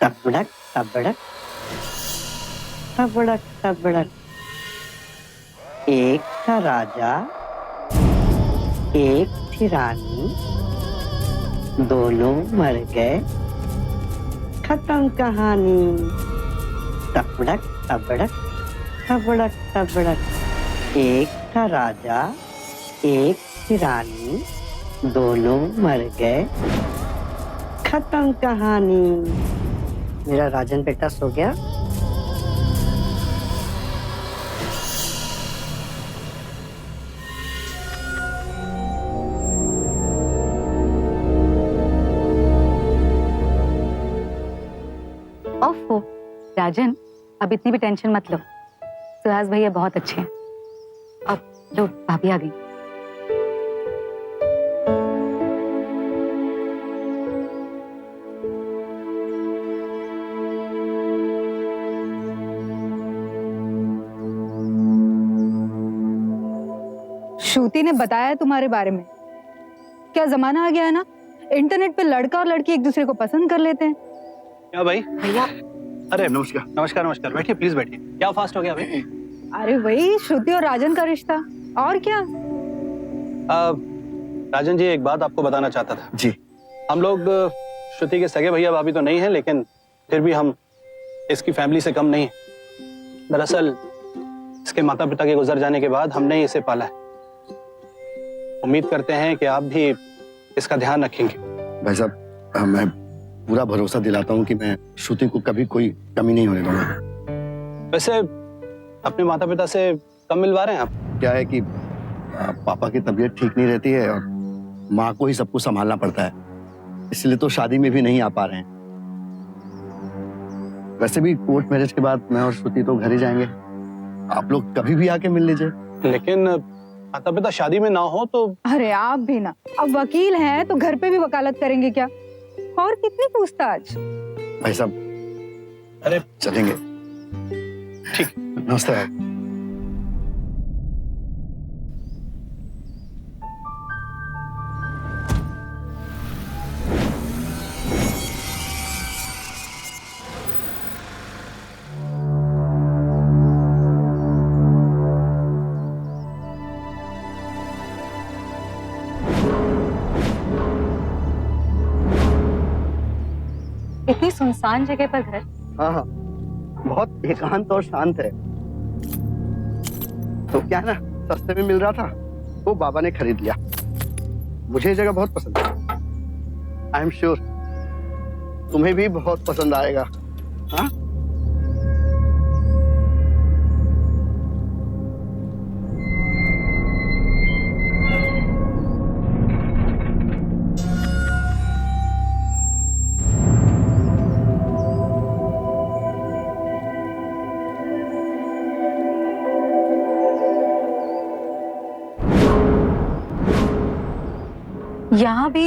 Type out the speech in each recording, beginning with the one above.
तबड़क तबड़क तबड़क तबड़क। एक था राजा, एक थी रानी, दोनों मर गए, खत्म कहानी। तबड़क तबड़क तबड़क तबड़क। एक था राजा, एक थी रानी, दोनों मर गए, खत्म कहानी। मेरा राजन बेटा सो गया। ओफो राजन, अब इतनी भी टेंशन मत लो। सुहास भैया बहुत अच्छे हैं। अब लो, भाभी आ गई। श्रुति ने बताया तुम्हारे बारे में। क्या जमाना आ गया है ना, इंटरनेट पे लड़का और लड़की एक दूसरे को पसंद कर लेते हैं। क्या भाई? भैया अरे नमस्कार नमस्कार नमस्कार, बैठिए प्लीज बैठिए। क्या फास्ट हो गया भाई? अरे वही श्रुति और राजन का रिश्ता, और क्या। राजन जी, एक बात आपको बताना चाहता था। जी। हम लोग श्रुति के सगे भैया भाभी तो नहीं है, लेकिन फिर भी हम इसकी फैमिली से कम नहीं है। दरअसल इसके माता पिता के गुजर जाने के बाद हमने ही इसे पाला है। उम्मीद करते हैं कि आप भी इसका ध्यान रखेंगे। भाई साहब, मैं पूरा भरोसा दिलाता हूँ कि मैं श्रुति को कभी कोई कमी नहीं होने दूंगा। वैसे अपने माता पिता से कब मिलवा रहे हैं आप? क्या है कि पापा की तबीयत ठीक नहीं रहती है और माँ को ही सब कुछ संभालना पड़ता है, इसलिए तो शादी में भी नहीं आ पा रहे हैं। वैसे भी कोर्ट मैरिज के बाद मैं और श्रुति तो घर ही जाएंगे, आप लोग कभी भी आके मिल लीजिए। लेकिन माता पिता शादी में ना हो तो? अरे आप भी ना, अब वकील हैं तो घर पे भी वकालत करेंगे क्या, और कितनी पूछताछ। भाई साहब, अरे चलेंगे। ठीक। नमस्ते भाई। इतनी सुनसान जगह पर घर? हाँ हाँ, बहुत एकांत और शांत है। तो क्या ना, सस्ते में मिल रहा था, वो बाबा ने खरीद लिया। मुझे ये जगह बहुत पसंद है। आई एम श्योर तुम्हें भी बहुत पसंद आएगा। हाँ? यहाँ भी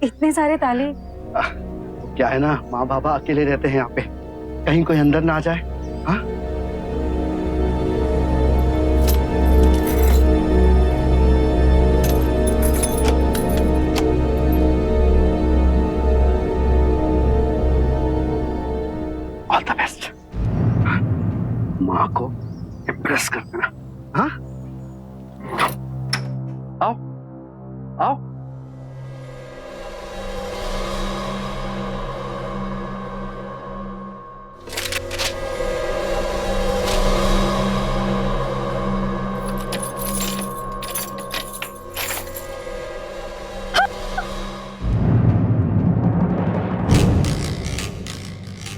इतने सारे ताले? तो क्या है ना, माँ बाबा अकेले रहते हैं यहाँ पे, कहीं कोई अंदर ना आ जाए। हाँ? All the best. माँ को इम्प्रेस कर देना। हाँ? आओ आओ।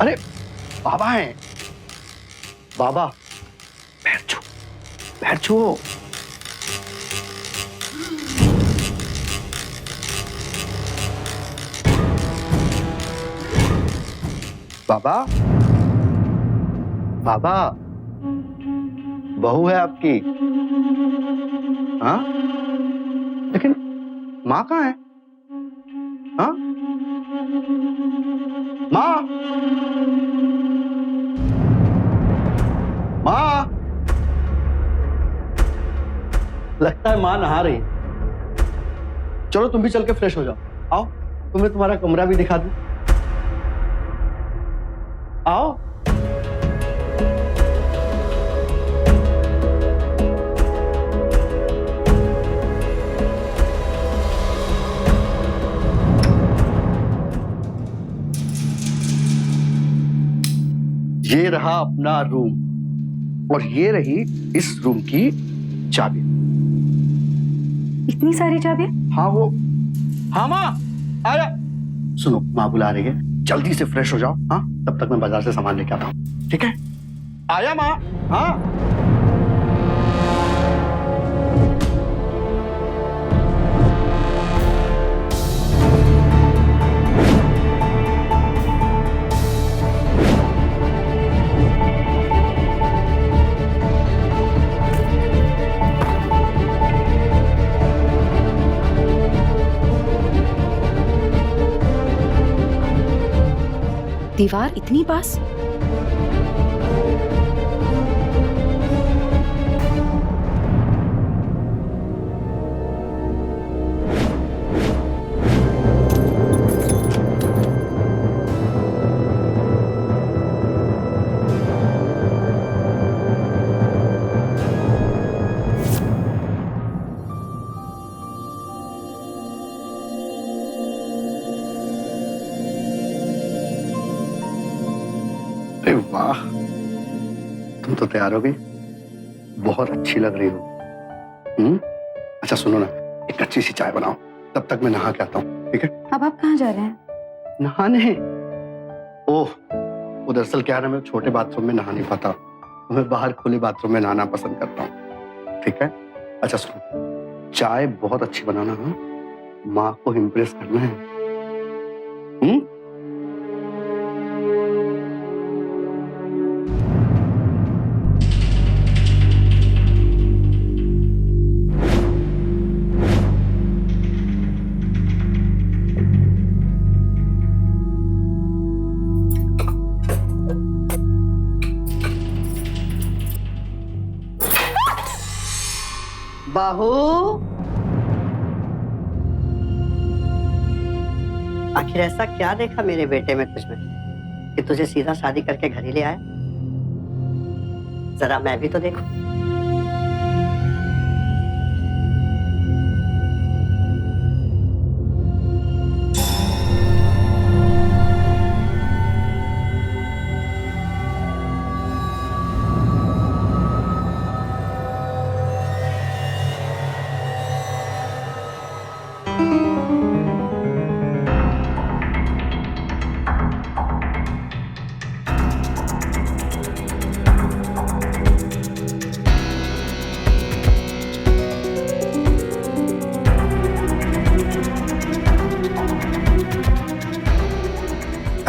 अरे बाबा हैं। बाबा बैठ जाओ, बैठ जाओ। बाबा, बाबा, बहू है आपकी। हाँ, लेकिन माँ कहाँ है? हाँ, माँ, माँ। लगता है माँ नहा रही। चलो तुम भी चल के फ्रेश हो जाओ। आओ, तुम्हें तुम्हारा कमरा भी दिखा दूं। आओ। ये रहा अपना रूम और ये रही इस रूम की चाबी। इतनी सारी चाबियां? हाँ माँ आया। सुनो, माँ बुला रही है, जल्दी से फ्रेश हो जाओ। हाँ, तब तक मैं बाजार से सामान लेके आता हूँ, ठीक है? आया माँ। हाँ दीवार इतनी पास? अरे वाह, तुम तो तैयार हो गई, बहुत अच्छी लग रही हो। अच्छा सुनो ना, एक अच्छी सी चाय बनाओ, तब तक मैं नहा के आता हूँ, ठीक है? अब आप कहाँ जा रहे हैं? नहाने? ओह, वो दरअसल क्या है ना, मैं छोटे बाथरूम में नहा नहीं पाता, तो मैं बाहर खुले बाथरूम में नहाना पसंद करता हूँ, ठीक है? अच्छा सुनो, चाय बहुत अच्छी बनाना। हाँ, माँ को इम्प्रेस करना है। बाहू, आखिर ऐसा क्या देखा मेरे बेटे में तुझमें कि तुझे सीधा शादी करके घर ही ले आया? जरा मैं भी तो देखूं।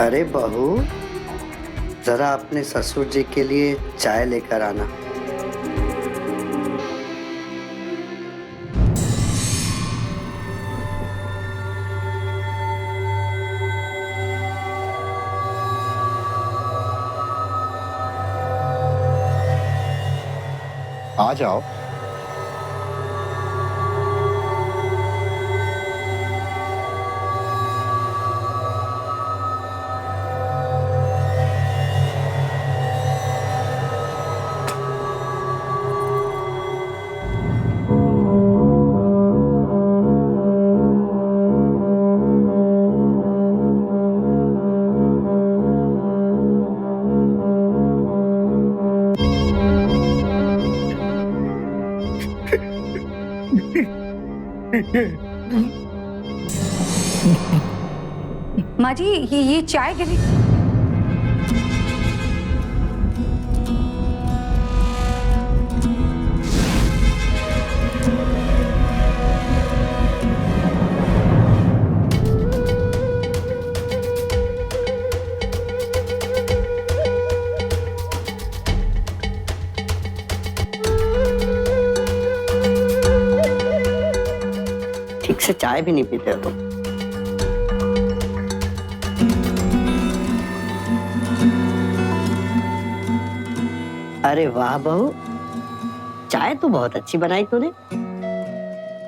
अरे बहू, जरा अपने ससुर जी के लिए चाय लेकर आना। आ जाओ। माँ जी, ये चाय गिरी। ठीक से चाय भी नहीं पीते हो तुम। अरे वाह बहू, चाय तो बहुत अच्छी बनाई तूने।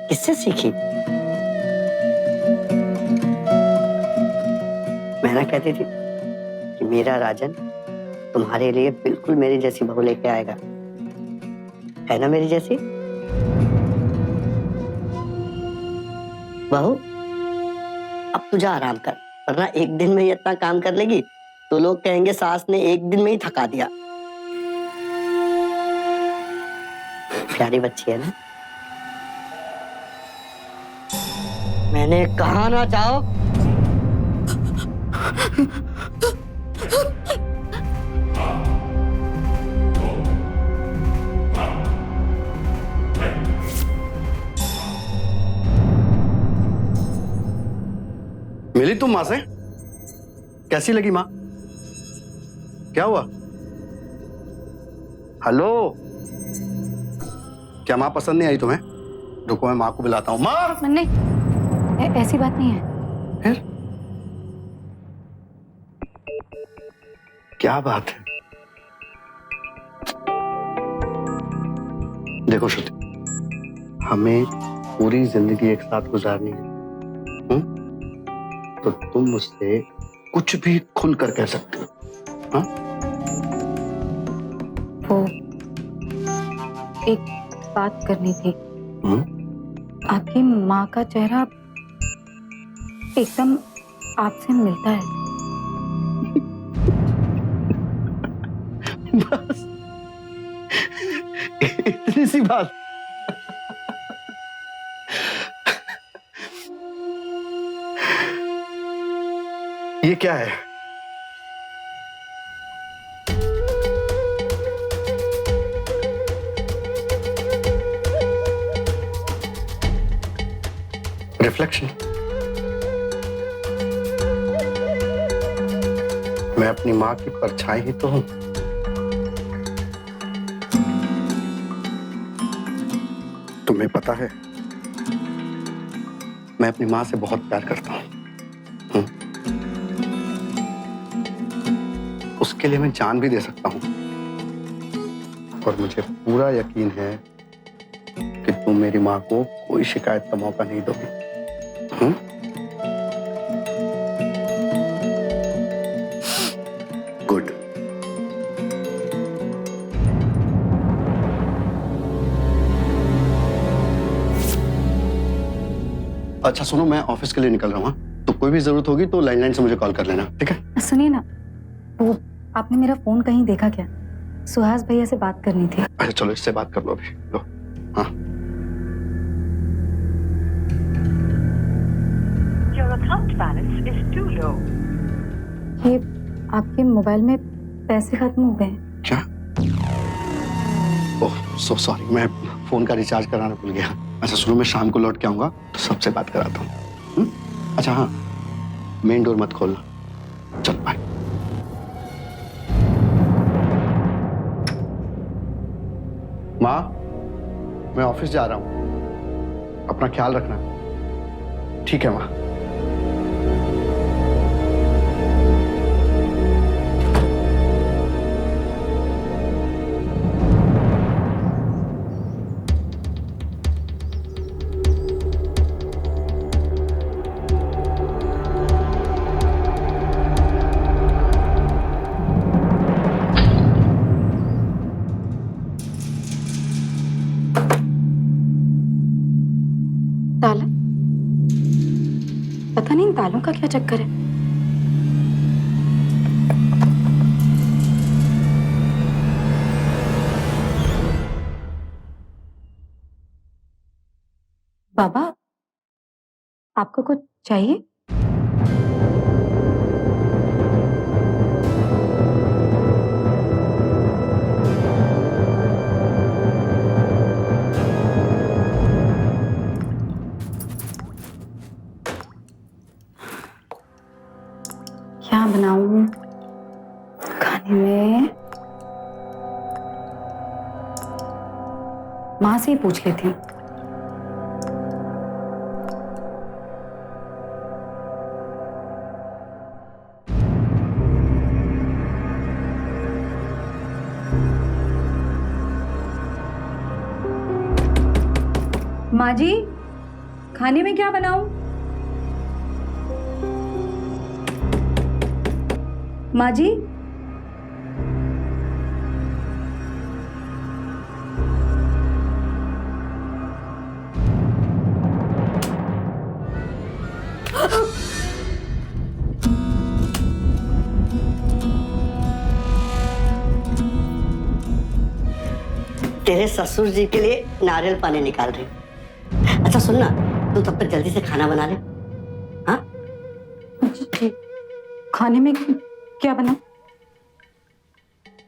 किससे सीखी? मैं ना कहती थी कि मेरा राजन तुम्हारे लिए बिल्कुल मेरी जैसी बहू लेके आएगा, है ना मेरी जैसी बहू? अब तू जा आराम कर, वरना एक दिन में ही इतना काम कर लेगी तो लोग कहेंगे सास ने एक दिन में ही थका दिया। प्यारी बच्ची है ना। मैंने कहा ना जाओ। मिली तुम माँ से? कैसी लगी माँ? क्या हुआ? हेलो, क्या माँ पसंद नहीं आई तुम्हें? रुको मैं माँ को बुलाता हूँ। माँ! नहीं, ऐसी बात नहीं है। फिर क्या बात है? देखो श्रुति, हमें पूरी जिंदगी एक साथ गुजारनी है, तो तुम मुझसे कुछ भी खुल कर कह सकते हो। हाँ? वो एक बात करनी थी। आपकी माँ का चेहरा एकदम आपसे मिलता है। बस इतनी सी बात। ये क्या है? रिफ्लेक्शन। मैं अपनी माँ की परछाई ही तो हूं। तुम्हें पता है, मैं अपनी माँ से बहुत प्यार करता हूं। उसके लिए मैं जान भी दे सकता हूं, और मुझे पूरा यकीन है कि तुम मेरी माँ को कोई शिकायत का मौका नहीं दोगे। गुड। अच्छा सुनो, मैं ऑफिस के लिए निकल रहा हूँ, तो कोई भी जरूरत होगी तो लैंडलाइन से मुझे कॉल कर लेना, ठीक है? सुनिए ना, वो आपने मेरा फोन कहीं देखा क्या? सुहास भैया से बात करनी थी। अच्छा चलो, इससे बात कर लो अभी। लो। हाँ। Your account balance is too low. ये आपके मोबाइल में पैसे खत्म हो गए हैं। क्या? ओह सो सॉरी, मैं फोन का रिचार्ज कराना भूल गया। अच्छा सुनो, मैं शाम को लौट के आऊंगा तो सबसे बात कराता हूँ। अच्छा हाँ, मेन डोर मत खोलना। चल बाय। माँ, मैं ऑफिस जा रहा हूँ, अपना ख्याल रखना। ठीक है माँ। ताला? पता नहीं इन तालों का क्या चक्कर है। बाबा, आपको कुछ चाहिए? क्या बनाऊं खाने में? माँ से ही पूछ लेती हूँ। माँ जी, खाने में क्या बनाऊं? माँ जी, तेरे ससुर जी के लिए नारियल पानी निकाल रही हूँ। अच्छा सुन ना, तू तब तक जल्दी से खाना बना ले। हाँ ठीक। खाने में क्या बना?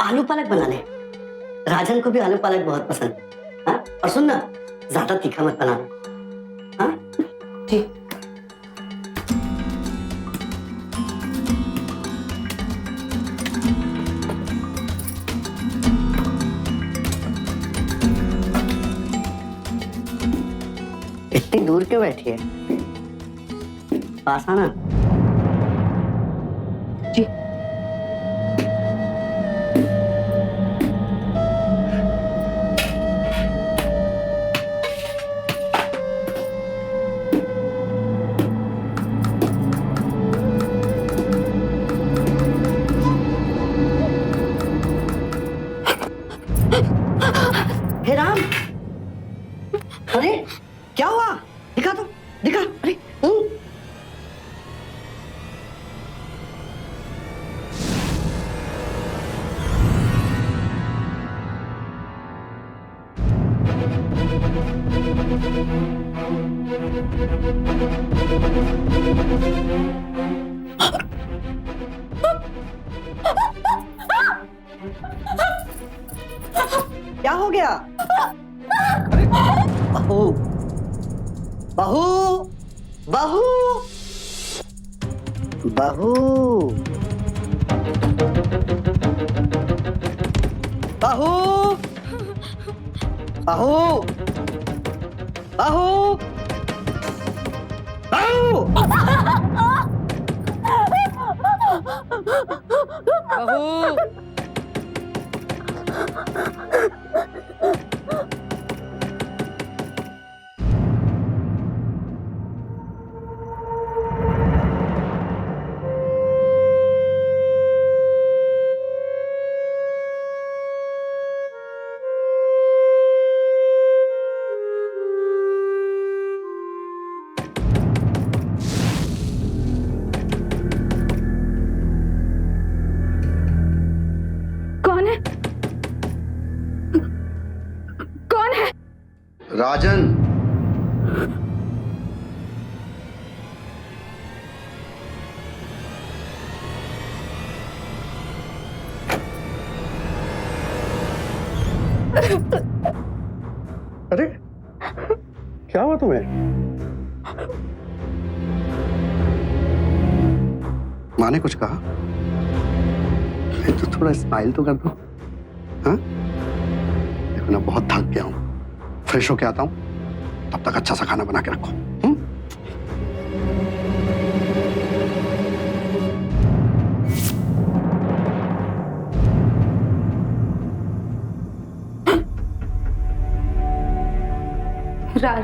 आलू पालक बना ले, राजन को भी आलू पालक बहुत पसंद है। हाँ और सुन ना, ज्यादा तीखा मत बनाना। हाँ ठीक। इतनी दूर क्यों बैठी है? पास आना। जी। हे राम, अरे क्या हुआ? दिखा तो, दिखा। अरे क्या हो गया? बहू, बहू, बहू, बहू, बहू, बहू, बहू, बहू, बहू। कौन है? कौन है? राजन, अरे क्या हुआ तुम्हें? माँ ने कुछ कहा? तो थोड़ा स्माइल तो कर दो। हाँ देखो ना, बहुत थक गया हूँ, फ्रेश होके आता हूँ, तब तक अच्छा सा खाना बना के रखो।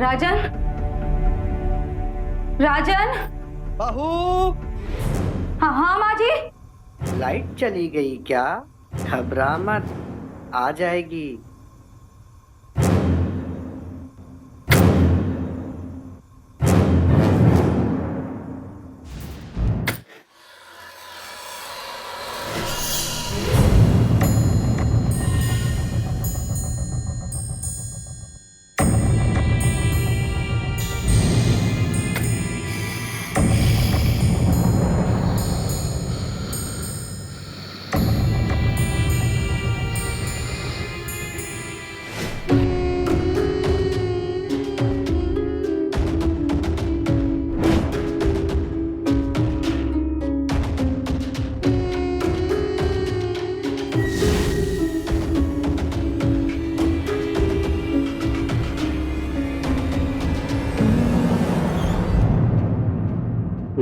राजन, राजन। बहू, हाँ हाँ माँ जी। लाइट चली गई क्या? घबरा मत, आ जाएगी।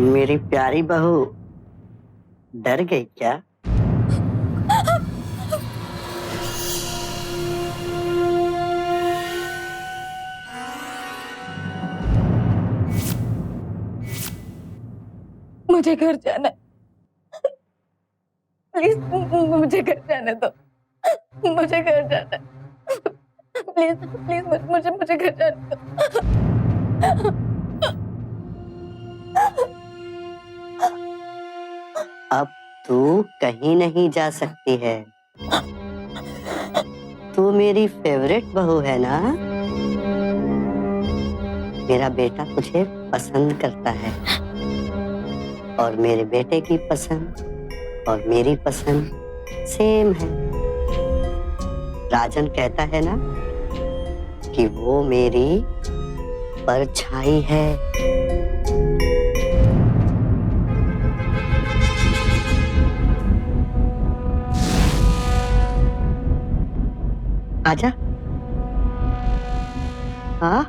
मेरी प्यारी बहू, डर गई क्या? मुझे घर जाना, प्लीज मुझे घर जाने दो, मुझे घर जाना, प्लीज प्लीज मुझे घर जाने दो। अब तू कहीं नहीं जा सकती है। तू मेरी फेवरेट बहू है ना? मेरा बेटा तुझे पसंद करता है और मेरे बेटे की पसंद और मेरी पसंद सेम है। राजन कहता है ना कि वो मेरी परछाई है। आजा। हाँ,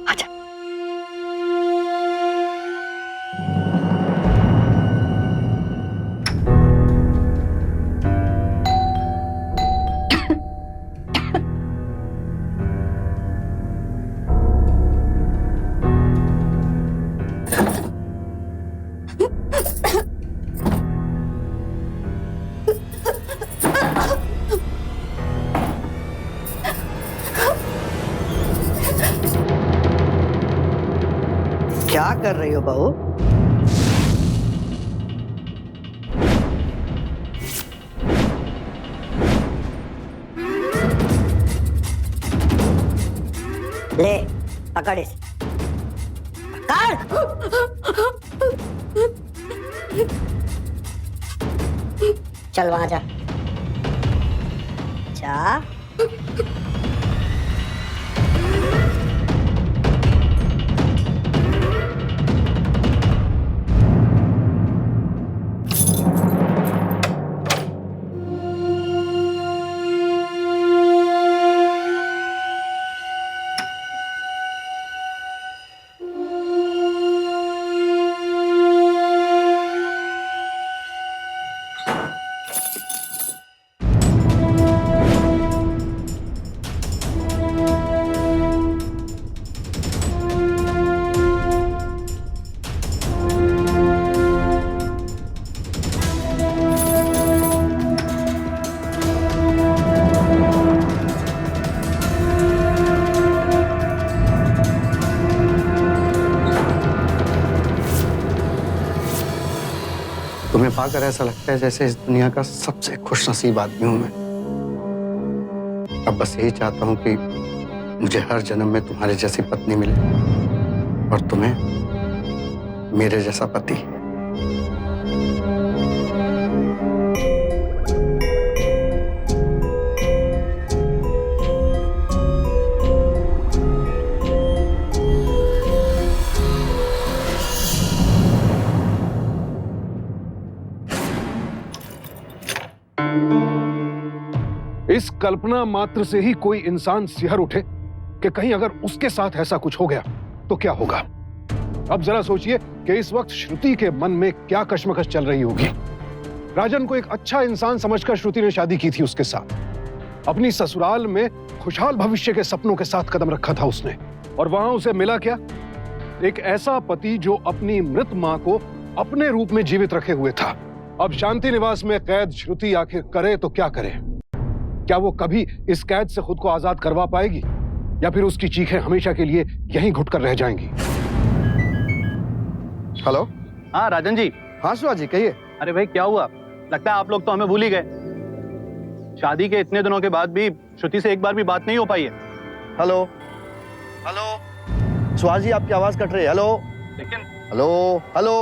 आजा। क्या कर रही हो बहू? ले पकड़ इसे, पकड़। चल वहां जा, जा। तुम्हें पाकर ऐसा लगता है जैसे इस दुनिया का सबसे खुशनसीब आदमी हूं मैं। अब बस यही चाहता हूं कि मुझे हर जन्म में तुम्हारे जैसी पत्नी मिले और तुम्हें मेरे जैसा पति। इस कल्पना मात्र से ही कोई इंसान सिहर उठे कि कहीं अगर उसके साथ ऐसा कुछ हो गया तो क्या होगा। अब जरा सोचिए कि इस वक्त श्रुति के मन में क्या कश्मकश चल रही होगी। राजन को एक अच्छा इंसान समझकर श्रुति ने शादी की थी उसके साथ। अपनी ससुराल में खुशहाल भविष्य के सपनों के साथ कदम रखा था उसने, और वहां उसे मिला क्या? एक ऐसा पति जो अपनी मृत मां को अपने रूप में जीवित रखे हुए था। अब शांति निवास में कैद श्रुति आखिर करे तो क्या करे? क्या वो कभी इस कैद से खुद को आजाद करवा पाएगी, या फिर उसकी चीखें हमेशा के लिए यहीं घुटकर रह जाएंगी? हेलो। हाँ राजन जी। हाँ सुहा जी कहिए। अरे भाई क्या हुआ? लगता है आप लोग तो हमें भूल ही गए। शादी के इतने दिनों के बाद भी श्रुति से एक बार भी बात नहीं हो पाई है। हेलो हेलो, सुहा जी आपकी आवाज कट रही है। हेलो लेकिन हेलो हेलो,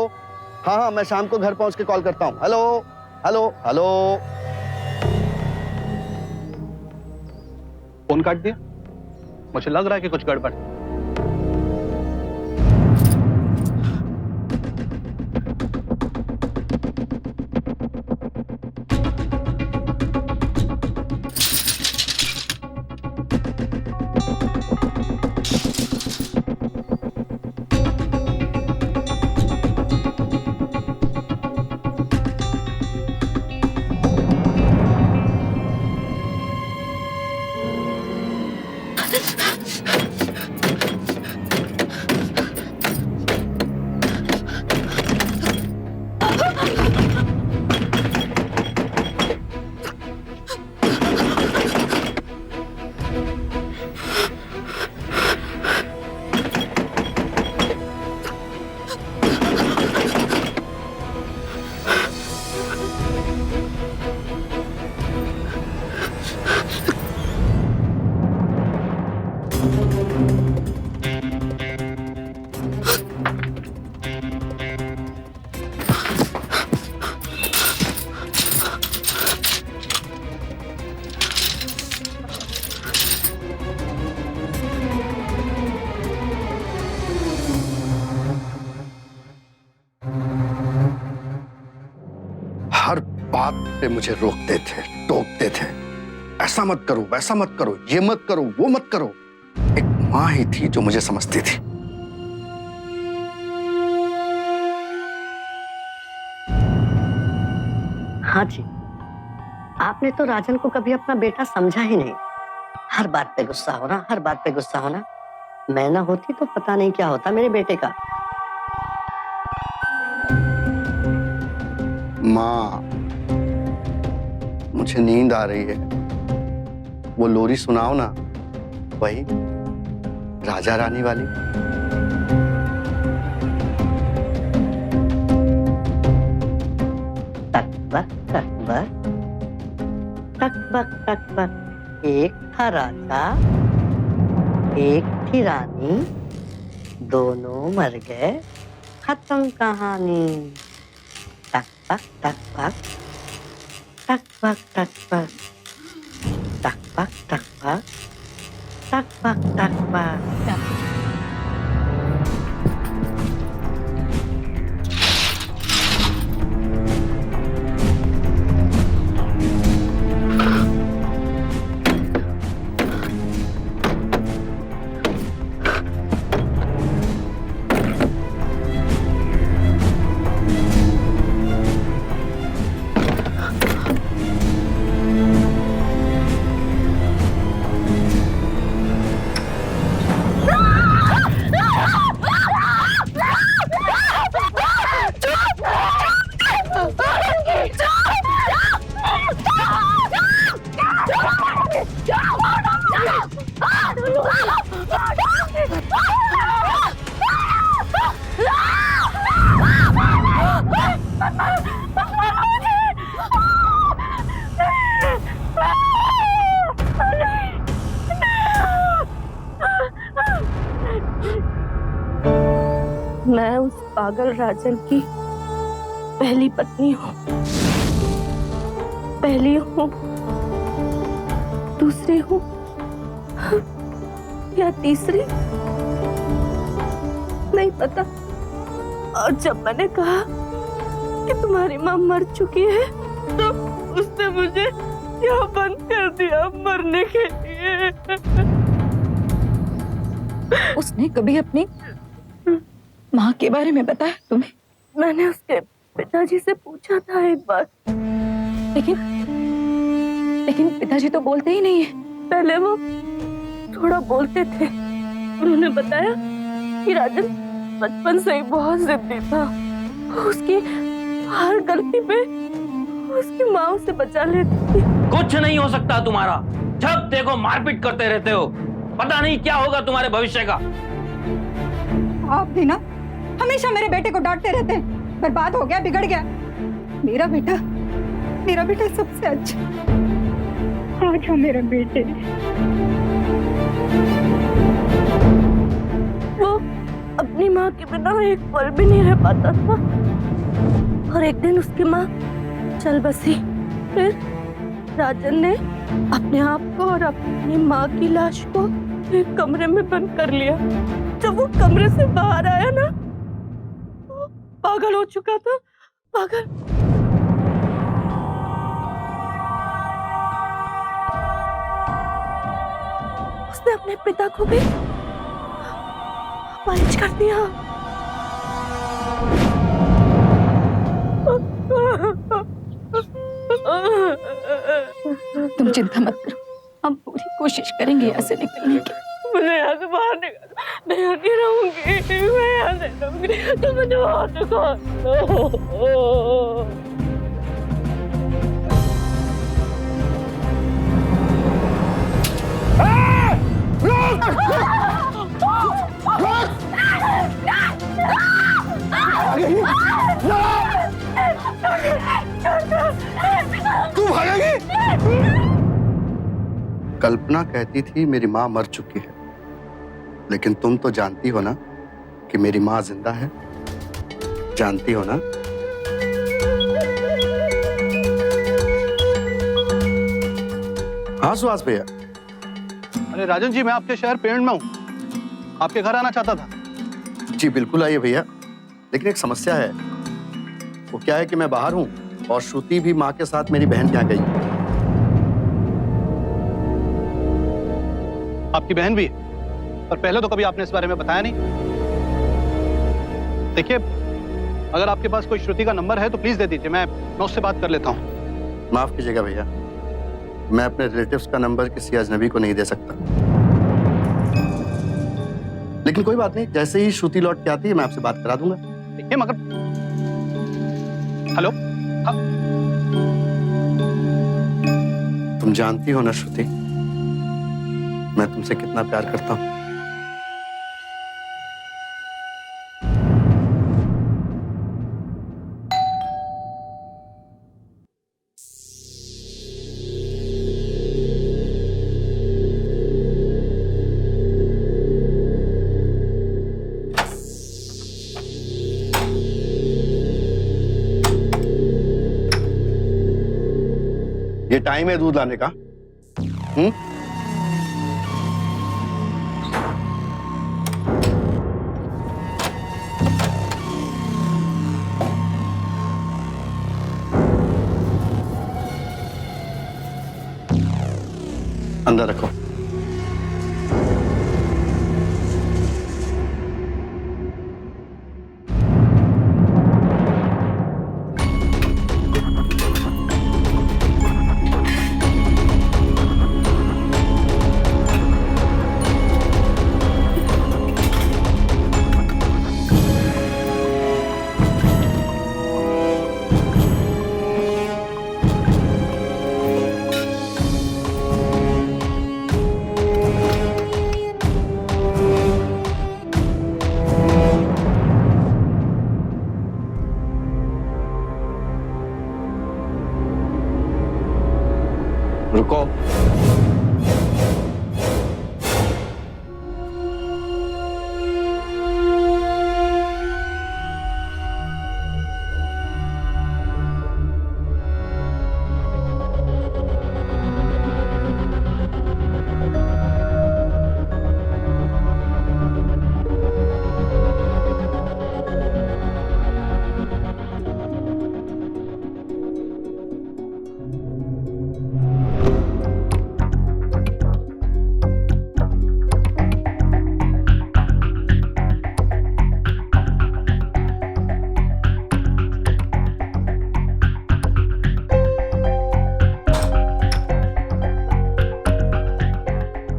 हाँ हाँ मैं शाम को घर पहुंच के कॉल करता हूँ। Hello hello hello. फोन काट दिया। मुझे लग रहा है कि कुछ गड़बड़ है। हर बात पे मुझे रोकते थे, टोकते थे। ऐसा मत करो, वैसा मत करो, ये मत करो, वो मत करो। एक माँ ही थी जो मुझे समझती थी। हाँ जी, आपने तो राजन को कभी अपना बेटा समझा ही नहीं। हर बात पे गुस्सा होना, हर बात पे गुस्सा होना। मैं ना होती तो पता नहीं क्या होता मेरे बेटे का। माँ, मुझे नींद आ रही है। वो लोरी सुनाओ ना, वही राजा रानी वाली। टक बक टक बक, टक बक टक बक। एक था राजा, एक थी रानी, दोनों मर गए, खत्म कहानी। टक बक टक बक, टक बक टक बक, टक बक टक बक, टक बक टक बक। मैं उस पागल राजन की पहली पत्नी हूँ, पहली हूँ, दूसरी हूँ या तीसरी, नहीं पता। और जब मैंने कहा कि तुम्हारी माँ मर चुकी है तो उसने मुझे यहाँ बंद कर दिया मरने के लिए। उसने कभी अपनी माँ के बारे में बताया तुम्हें? मैंने उसके पिताजी से पूछा था एक बार, लेकिन पिताजी तो बोलते ही नहीं है। पहले वो थोड़ा बोलते थे। उन्होंने बताया कि राजन बचपन से ही बहुत जिद्दी था। उसकी हर गलती पे उसकी माँ उसे बचा लेती थी। कुछ नहीं हो सकता तुम्हारा, जब देखो मारपीट करते रहते हो। पता नहीं क्या होगा तुम्हारे भविष्य का। आप भी ना हमेशा मेरे बेटे को डांटते रहते हैं। बर्बाद हो गया, बिगड़ गया। मेरा बेटा सबसे अच्छा। आज हो मेरा बेटे। वो अपनी माँ के बिना एक पल भी नहीं रह पाता था। और एक दिन उसकी माँ चल बसी। फिर राजन ने अपने आप को और अपनी माँ की लाश को एक कमरे में बंद कर लिया। जब वो कमरे से बाहर आया ना, वो पागल हो चुका था, पागल। उसने अपने पिता को भी अपमानित कर दिया। तुम चिंता मत करो, हम पूरी कोशिश करेंगे यहाँ से निकलने की। मुझे यहाँ से बाहर निकालो, मैं यहाँ नहीं रहूंगी, मैं यहाँ नहीं रहूंगी। तुम मुझे बाहर निकालो। तू भागेगी? कल्पना कहती थी मेरी माँ मर चुकी है, लेकिन तुम तो जानती हो ना कि मेरी माँ जिंदा है, जानती हो ना? हाँ सुहास भैया। अरे राजन जी, मैं आपके शहर पेड़ में हूँ, आपके घर आना चाहता था। जी बिल्कुल आइए भैया, लेकिन एक समस्या है। वो क्या है कि मैं बाहर हूँ और श्रुति भी माँ के साथ मेरी बहन के यहाँ गई। आपकी बहन भी? पर पहले तो कभी आपने इस बारे में बताया नहीं। देखिए, अगर आपके पास कोई श्रुति का नंबर है तो प्लीज दे दीजिए, मैं उससे बात कर लेता हूँ। माफ कीजिएगा भैया, मैं अपने रिलेटिव्स का नंबर किसी अजनबी को नहीं दे सकता। लेकिन कोई बात नहीं, जैसे ही श्रुति लौट के आती है मैं आपसे बात करा दूंगा। देखिए मगर हेलो, तुम जानती हो ना श्रुति, मैं तुमसे कितना प्यार करता हूँ। ये टाइम है दूध लाने का? अंदर रखो। रुको।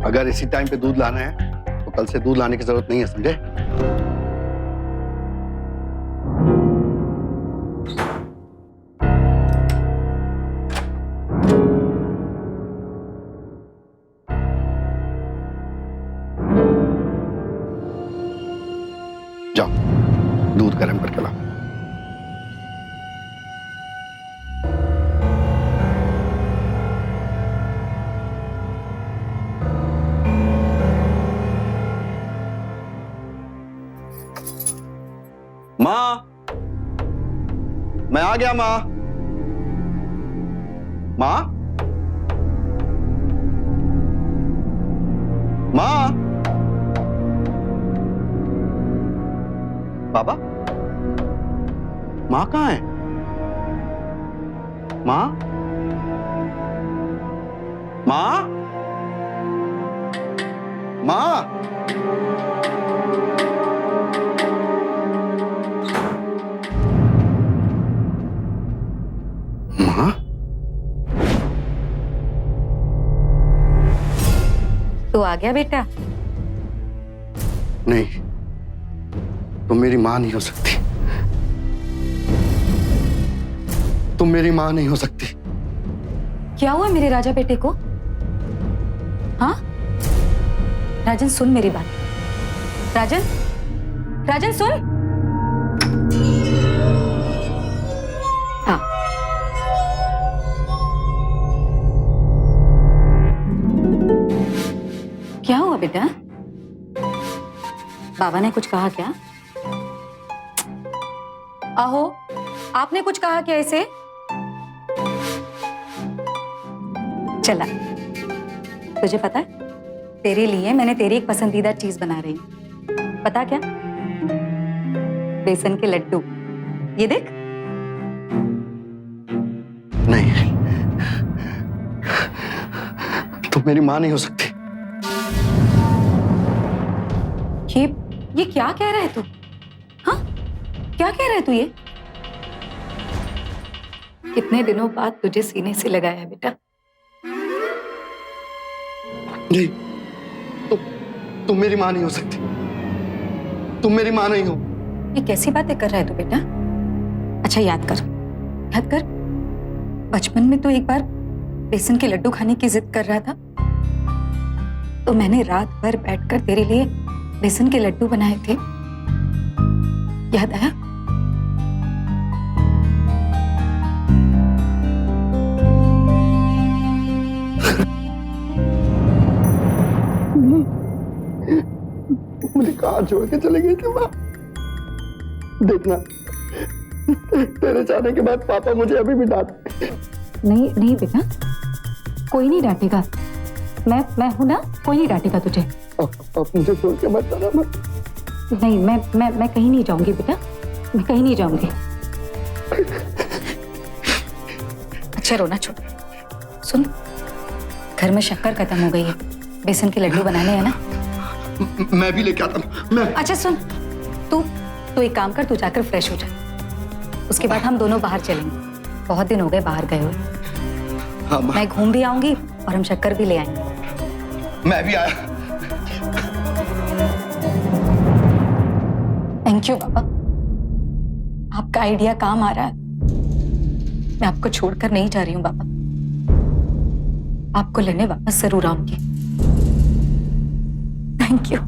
अगर इसी टाइम पे दूध लाना है तो कल से दूध लाने की जरूरत नहीं है, समझे? जाओ दूध गर्म करके लाओ। माँ, मैं आ गया माँ। माँ, माँ, बाबा, माँ कहाँ है? माँ, माँ, माँ, माँ? तू आ गया बेटा? नहीं, तुम मेरी माँ नहीं हो सकती। तुम मेरी माँ नहीं हो सकती। क्या हुआ मेरे राजा बेटे को? हाँ राजन, सुन मेरी बात। राजन, राजन सुन। हाँ, क्या हुआ बेटा? बाबा ने कुछ कहा क्या? आहो, आपने कुछ कहा क्या इसे? चला, तुझे पता है तेरे लिए मैंने तेरी एक पसंदीदा चीज बना रही हूं। पता क्या? बेसन के लड्डू। ये देख। नहीं, तुम मेरी माँ नहीं हो सकती। ये क्या कह रहा है तू? हाँ, क्या कह रहा है तू ये? कितने दिनों बाद तुझे सीने से लगाया है बेटा। नहीं, तुम मेरी माँ नहीं हो सकती। तुम मेरी माँ नहीं हो। ये कैसी बातें कर रहा है तू बेटा? अच्छा याद कर, याद कर, बचपन में तो एक बार बेसन के लड्डू खाने की जिद कर रहा था, तो मैंने रात भर बैठकर तेरे लिए बेसन के लड्डू बनाए थे। याद आया? मुझे कहाँ छोड़ के चले गई थी माँ? देखना, तेरे जाने के बाद पापा मुझे अभी भी डांटते। नहीं नहीं बेटा, कोई नहीं डांटेगा। मैं हूं ना, कोई नहीं डांटेगा तुझे। अब मुझे छोड़ के मत जाना माँ। नहीं, मैं कहीं नहीं जाऊंगी बेटा, मैं कहीं नहीं जाऊंगी। अच्छा रोना छोड़। सुन, घर में शक्कर खत्म हो गई है, बेसन के लड्डू बनाने हैं ना? मैं भी लेके आता हूँ। मैं अच्छा सुन, तू एक काम कर, तू जाकर फ्रेश हो जा, उसके बाद हम दोनों बाहर चलेंगे। बहुत दिन हो गए बाहर गए हुए। हाँ माँ। मैं घूम भी आऊंगी और हम शक्कर भी ले आएंगे। मैं भी आया। थैंक यू बाबा, आपका आइडिया काम आ रहा है। मैं आपको छोड़कर नहीं जा रही हूँ बाबा, आपको लेने वापस जरूर आऊंगी। Thank you.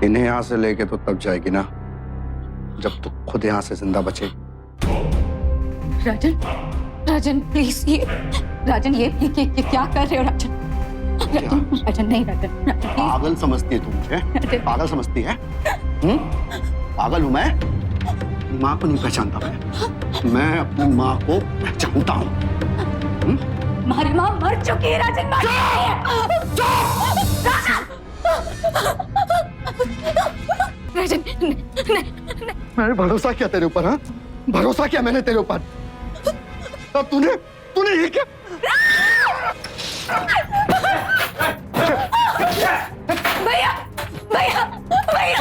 इन्हें यहाँ से लेके तो तब जाएगी ना जब तू खुद यहाँ से जिंदा बचेगी। राजन प्लीज, ये क्या कर रहे हो राजन? राजन नहीं, राजन पागल समझती है तू मुझे? पागल समझती है? पागल हूं मैं? अपनी माँ को नहीं पहचानता मैं अपनी माँ को पहचानता हूँ। हमारी माँ मर चुकी है राजन, मर चुकी है। राजन मैंने भरोसा किया तेरे ऊपर। हाँ, भरोसा किया मैंने तेरे ऊपर। अब तूने ये क्या? भैया भैया भैया,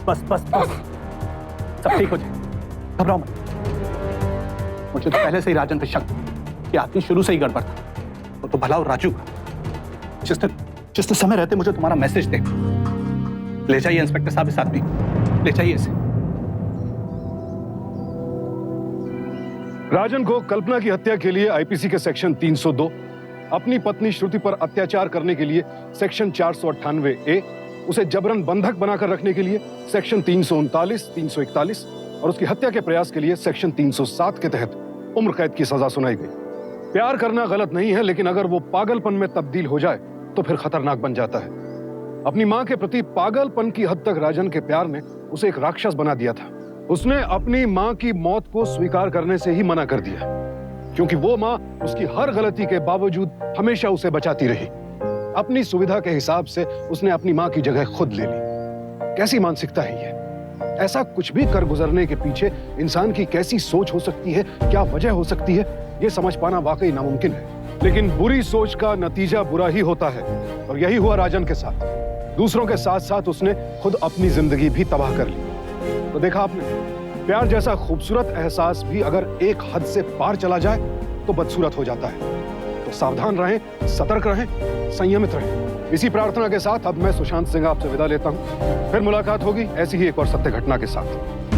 बस बस बस, सब ठीक हो जाए, घबराओ मत। मुझे तो पहले से ही राजन पे शक था कि आदमी शुरू से ही गड़बड़ था। वो तो भला और राजू का। जिस समय रहते मुझे तुम्हारा मैसेज दे, ले जाइए इंस्पेक्टर साहब इस आदमी, ले जाइए इसे। राजन को कल्पना की हत्या के लिए आईपीसी के सेक्शन 302, अपनी पत्नी श्रुति पर अत्याचार करने के लिए सेक्शन 498A, उसे जबरन बंधक बनाकर रखने के लिए सेक्शन 339, 341 और उसकी हत्या के प्रयास के लिए सेक्शन 307 के तहत उम्र कैद की सजा सुनाई गई। प्यार करना गलत नहीं है, लेकिन अगर वो पागलपन में तब्दील हो जाए तो फिर खतरनाक बन जाता है। अपनी मां के प्रति पागलपन की हद तक राजन के प्यार ने उसे एक राक्षस बना दिया था। उसने अपनी मां की मौत को स्वीकार करने से ही मना कर दिया, क्योंकि वो मां उसकी हर गलती के बावजूद हमेशा उसे बचाती रही। अपनी सुविधा के हिसाब से उसने अपनी मां की जगह खुद ले ली। कैसी मानसिकता है ये? ऐसा कुछ भी कर गुजरने के पीछे इंसान की कैसी सोच हो सकती है, क्या वजह हो सकती है, ये समझ पाना वाकई नामुमकिन है। लेकिन बुरी सोच का नतीजा बुरा ही होता है, और यही हुआ राजन के साथ। दूसरों के साथ साथ उसने खुद अपनी जिंदगी भी तबाह कर ली। तो देखा आपने, प्यार जैसा खूबसूरत एहसास भी अगर एक हद से पार चला जाए तो बदसूरत हो जाता है। तो सावधान रहें, सतर्क रहें, संयमित रहें। इसी प्रार्थना के साथ अब मैं सुशांत सिंह आपसे विदा लेता हूं। फिर मुलाकात होगी ऐसी ही एक और सत्य घटना के साथ।